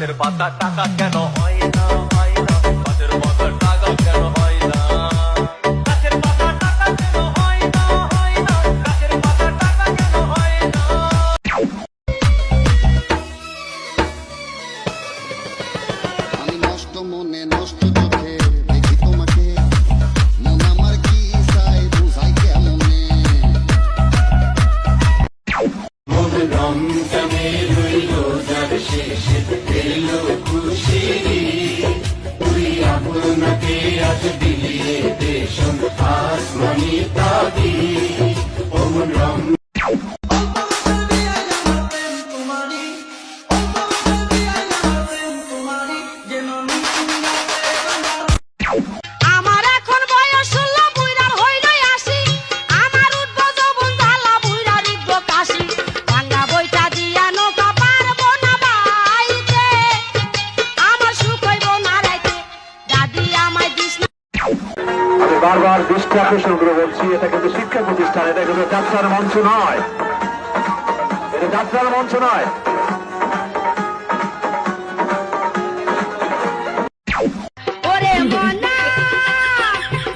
গাছের পাতা টাকা কেন হয় না হয় না গাছের পাতা টাকা কেন হয় না গাছের পাতা টাকা কেন হয় না হয় না গাছের পাতা টাকা কেন হয় না আমি নষ্ট মনে নষ্ট চোখে দেখি তোমাকে মন আমার কি চাই বুঝাই কেমনে মন রং জমে রইল যার শেষে এল খুশিরি তুই আপনাকে আজ দিলিয়ে দেশন আসমানি তাবি ও মন রং আমার এখন বয়স 16 বুইড়ার হইলই আসি আমার উঠবো যৌবন জ্বালা বুইড়ার ইব্ব কাশি ভাঙ্গা বইটা দিয়া নৌকা পারবো না বাইতে আমার সুখ হইব না রাইতে দাদি আমায় দিস না। আমি বারবার দৃষ্টি আকর্ষণ করে বলছি, এটা কিন্তু শিক্ষা প্রতিষ্ঠান, এটা কিন্তু যাত্রার মঞ্চ নয়, এটা যাত্রার মঞ্চ নয়। ওরে মনা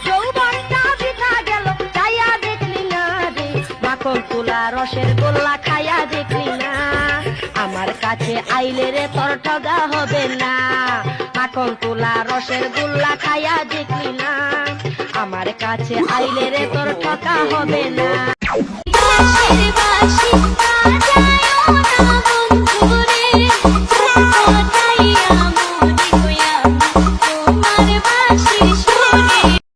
যৌবনটা বৃথা গেল চাইয়া দেখলি না রে মাখন তুলা রসের গোল্লা খাইয়া দেখলি না আমার কাছে আইলে রে তোর ঠগা হবে না মাখন তুলা রসের গোল্লা খাইয়া দেখলি না আমার কাছে আইলে রে তোর ঠগা হবে না।